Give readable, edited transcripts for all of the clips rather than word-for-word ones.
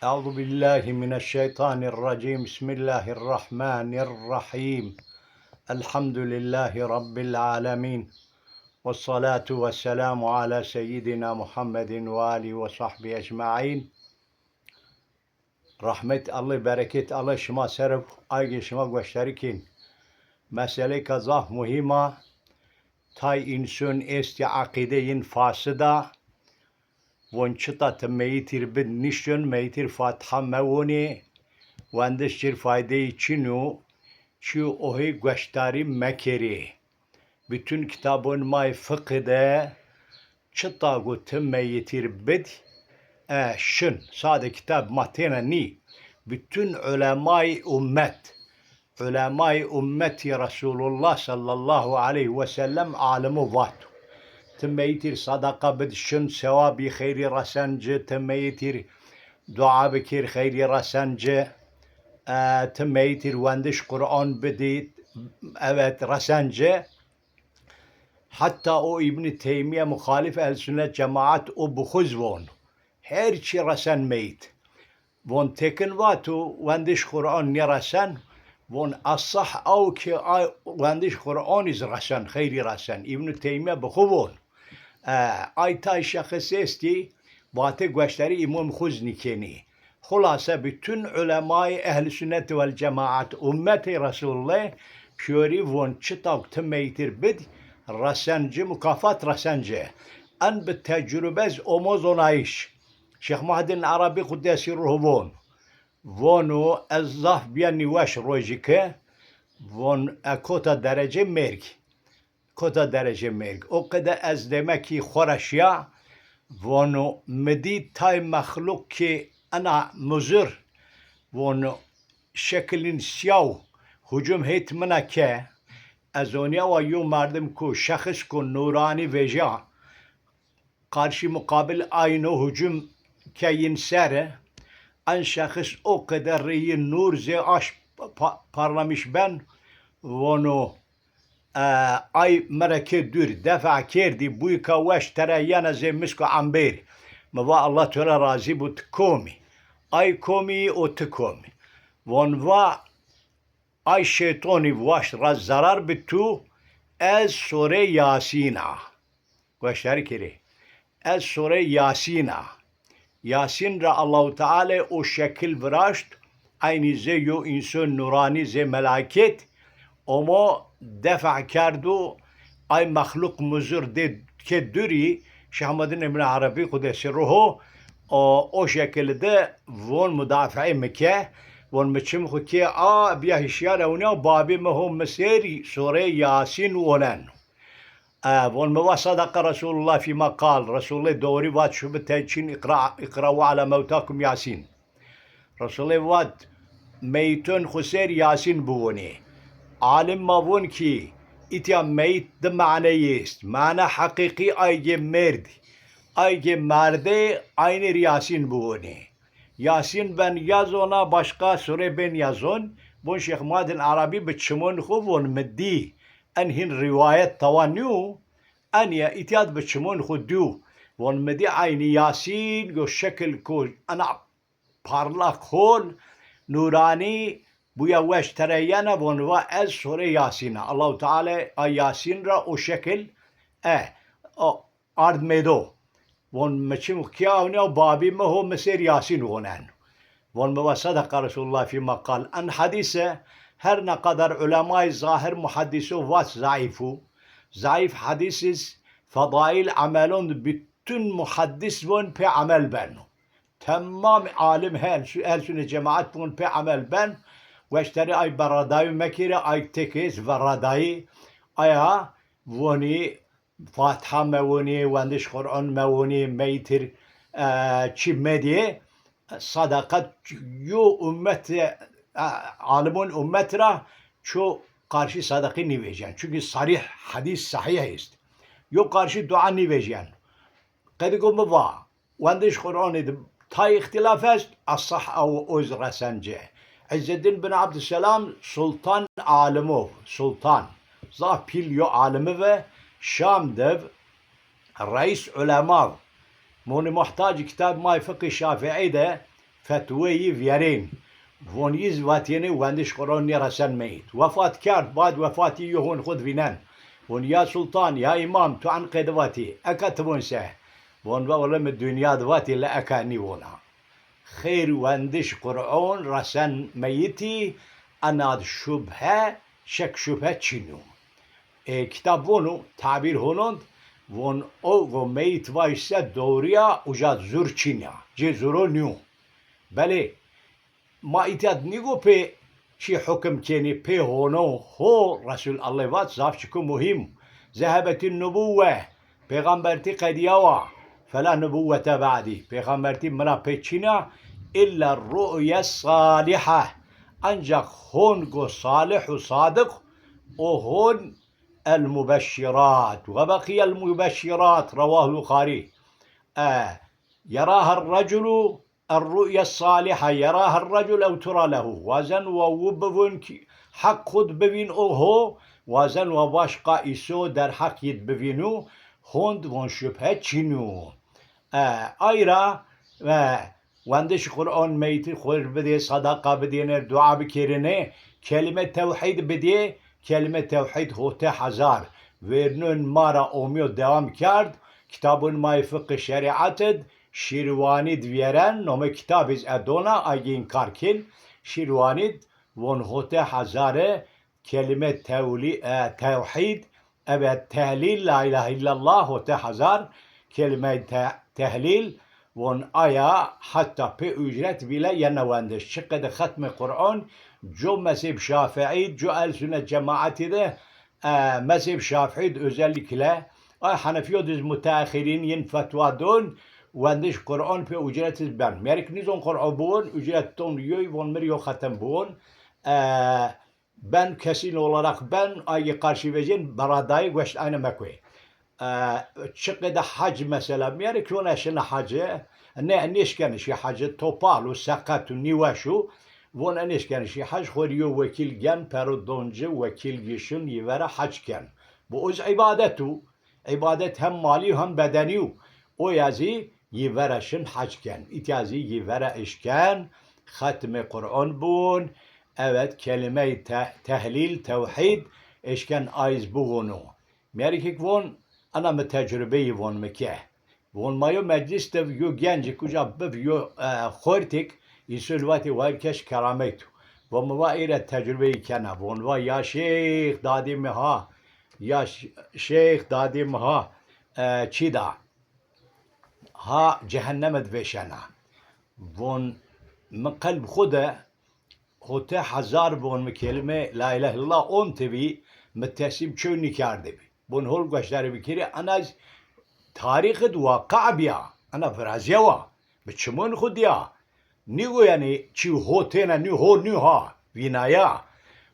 أعوذ بالله من الشيطان الرجيم بسم الله الرحمن الرحيم الحمد لله رب العالمين والصلاة والسلام على سيدنا محمد وآله وصحبه أجمعين. Rahmet Allah, bereket Allah şuma serf ayge şuma gösterikin. Mesele kazah muhima tay insun esti akideyin fasıda vonçta temeytir bin nişün meytir fatha mevuni وندشتر فایده چینو چی اوهی گوشتاری مکری bütün kitabın may fıkıda çıta gutum yitir bid şın sade kitap matena ni bütün ulemay ümmeti Resulullah sallallahu aleyhi ve sellem alimi vat tümmeyitir sadaka bid şın sevabi khayri rasancı tümmeyitir dua bekir khayri rasancı tümmeyitir vendiş Kur'an bidi evet rasancı. Hatta o İbn-i Teymiye muhalif el sünnet cemaat o bukhuz von. Her çi rasan meyit. Von tekin vatu vendiş Kur'an ne rasan. Von asah au ki vendiş Kur'an iz rasan, khayri rasan. İbn-i Teymiye bukhu von. Ayta şahıs esti vatı gösteri İmam Huzni. Hulasa bütün ulemai ehl-i sünnet vel cemaat ümmeti Resulullah piyori von çıtak temmeytir bid rasancı mukafat rasancı en bir tecrübez omoz onayış Şeyh Muhaddin Arabi Kuddesi ruhu vonu ezzah biyani vaş rojike von kota derece merg o kadar ez demek ki khoraşya vonu medi tay mahluk ki ana muzur von şeklin siyav hücum hitmana ke azoniya ve yu mardım ku şahıs ku nurani veja karşı mukabil aynı hücum ke yinsere an şahıs o kadar reyi nur ze aş parlamış ben vonu ay mereke dür defa kerdi bu kawaş tereyana ze misku amber mava Allah Teala razı bu tkomi ay komi o tkomi von va ay şeytani vaş raz zarar bitu ez sure yasina göster kiri ez sure yasina yasin ra Allah Teala o şekil viraşt aynı ze yo insan nurani ze melaket ama defa kerdu ay mahluk muzur de ke duri Şahmadin İbn Arabi Kudüs'ü ruhu o şekilde von müdafaı meke von meçim ki biya hişyar evne babi mehum meseri sure Yasin olan von mevasadaqa Resulullah fima kal Resulullah doğru vat şu beteçin ikra'u ala mevtakum Yasin Resulullah vat meytun huser Yasin buvuni alim mavun ki İtya meyit de manayiст. Mana hakiki ayge merdi. Ayge merde aynı Yasin buğuni. Yasin ben yaz ona başka sure ben yazon. Bun Şeyh Muhaddin Arabi biçimun khuvun meddi. Enhin rivayet tavanyu. Anya ityad biçimun khuddu. Bun meddi aynı Yasin go şekil ko ana parlak hol nurani bu yavaş tereyana von va ez sure Yasin'a. Allah-u Teala ay Yasin ra o şekil o ard medo. Von meçim kya ne babi me ho meser Yasin onan. Von me sadaka Resulullah fi makal an hadise her ne kadar ulemay zahir muhaddisu vas zayıfu. Zayıf hadisiz fadail amelon bütün muhaddis von pe amel ben. Tamam alim her sünnet cemaat von pe amel ben. واشتري اي براداي مكيرة اي تكيس براداي ايها وني فاتحة موني واندش قرآن موني ميتر چي مدي صدقات يو امت عالمون امت را ço karşı sadakı niveceğin. Çünkü sarih hadis sahih ist. Yo karşı dua niveceğin. Kadigo mu va? Vandish Kur'an edim. Ta ihtilaf est as-sah av uzra sence. İzzedin bin Abdüsselam sultan alimi, sultan. Zah pilyo alimi ve Şam dev reis ulema. Muni muhtaç kitab may fıkı Şafii'de فتوی ویرین ونیز واتینه وندش قرآن رسن میت وفات کرد بعد وفاتی یهون خود وینن ون یا سلطان یا امام تو عن قدواتی اکتبون سه ون ولم دنیا دواتی لا اکانی ونا خیر وندش قرآن رسن میتی اناد شبهه شک شبهه چینو kitap onu tabir honond von o meyit vayse doğruya uca zur çinya ce zuro nyu bale ma itad nigo pe çi hüküm keni pe hono ho Resul Allah vat zaf çıkı muhim zehebetin nubuvve peygamberti kadiyava fela nubuvvete ba'di peygamberti mına pe çina illa ru'ya salihah ancak hon go salih sadık o hon المبشرات وبقي المبشرات رواه البخاري يراها الرجل الرؤيا الصالحة يراها الرجل أو ترى له وزن ووبفن حق خود ببين هو وزن وباشقا إسو در حق يد ببينو هند ون شبهة چينو أيرا وندش قرآن ميتي خور بدي صدقة بدينر دعا بكيرنه كلمة توحيد بدي kelime tevhid hote hazar vernun mara omiyo devam kard kitabın may fıkı şeriated şirvanid veren nome kitabiz edona agin karkin şirvanid von hote hazare kelime tevhid evet tehlil la ilahe illallah hote hazar kelime tehlil von aya hatta pe ücret bile yenevendeş çıkıdı hatmi Kur'an جو mezhep Şafii, جو el sünnet cemaati de mezhep Şafii özellikle Hanefiyo düz müteahhirin yin fetva don vendiş Kur'an pe ücretiz ben. Merik nizon Kur'an buğun, ücret ton yoy von mir yo hatem buğun. Ben kesin olarak ben ayı karşı vecin baradayı göç aynı mekve. Çıkıda hac mesela, merik yon eşine hacı, ne nişken işi hacı topalu, sakatu, nivaşu, von enişken işi hac khoriyo vekil gen perodoncu vekil gişin yivere hac ken. Bu öz ibadetu. İbadet hem mali hem bedeni. O yazı yivereşin hac ken. İtyazi yivere işken. Hatmi Kur'an bun. Evet kelime-i tehlil, tevhid işken ayız buğunu. Merikik von ana mı tecrübeyi von meke. Von mayo mecliste yo genci kuca bev yo khortik İsulvati var keş kerametu. Ve muvaire tecrübeyi kena. Vonva ya şeyh dadim ha. Ya şeyh dadim ha. Çida. Ha cehennemet veşena. Von kalb khuda hote hazar von kelime la ilahe illallah on tevi müttesim çöni kardı. Von hol göçleri bir kere anaz tarihi vaka biya. Ana fraziyava. Biçimun khudya. Nigo yani çi hotena ni ho ni ha vinaya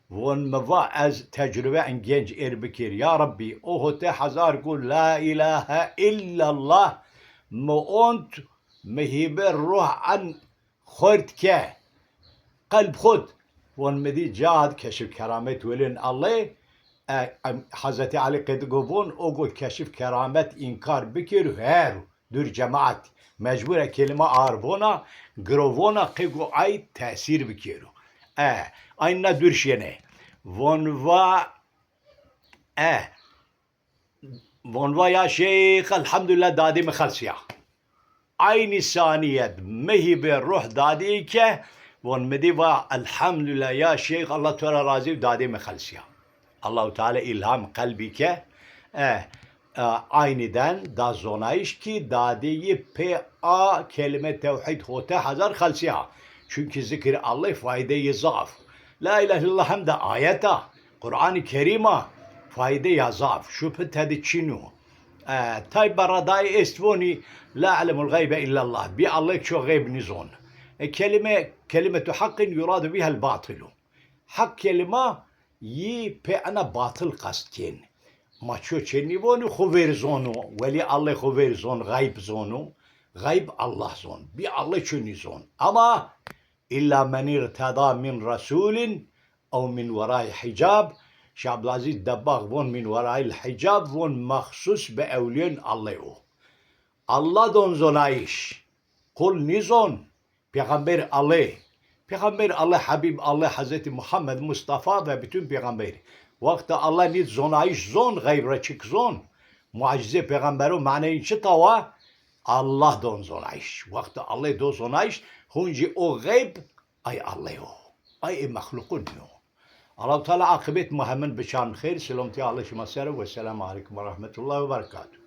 von meva az tecrübe en genç erbikir ya Rabbi o hote hazar kul la ilahe illallah muont mehiber ruh an khort ke kalb khud von medi cad keşif keramet velin Allah Hazreti Ali Kedigobon o go keşif keramet inkar bikir her dur cemaat mecbure kelime arbona grovona qego ay tesir bikero ayna dürşene vonva ya şeyh elhamdülillah dadi mi khalsiya aynı saniyet mehibe ruh dadi ke von mediva elhamdülillah ya şeyh Allah Teala razı dadi mi khalsiya Allahu Teala ilham kalbi ke ayniden da zonayış ki dadiyi a kelime tevhid hote hazar halsiya. Çünkü zikir Allah faydeyi zaf. La ilahe illallah hem de ayeta. Kur'an-ı Kerim'e faydeyi zaf. Şüphe tediçinu. Tay baraday estvoni la alemul gaybe illallah. Bi Allah çok gayb nizon. Kelimetu hakkın yuradu bihal batılu. Hak kelime yi ana batıl kastken. Maço çenivonu xuverzonu veli Allah xuverzon gayb zonu gayb Allah zon bir Allah çeni zon ama illa men irtada min rasulin ev min veray hicab Şablaziz Dabbağ von min veray hicab von mahsus be evliyen Allah o Allah don zonayış kul nizon Peygamber Allah, Peygamber Allah, Habib Allah, Hazreti Muhammed Mustafa ve bütün peygamber. Vakti Allah nit zonayış zon, gayreçik zon. Mucize peygambero mane çi tava? Allah don zonayış. Vakti Allah don zonayış, hunci o gayb, ay Allah o. Ay mahlukun o. Allah Teala akıbet Muhammed beşan khair. Selamti Allah şemasere ve selamu aleyküm ve rahmetullahi ve berekatuhu.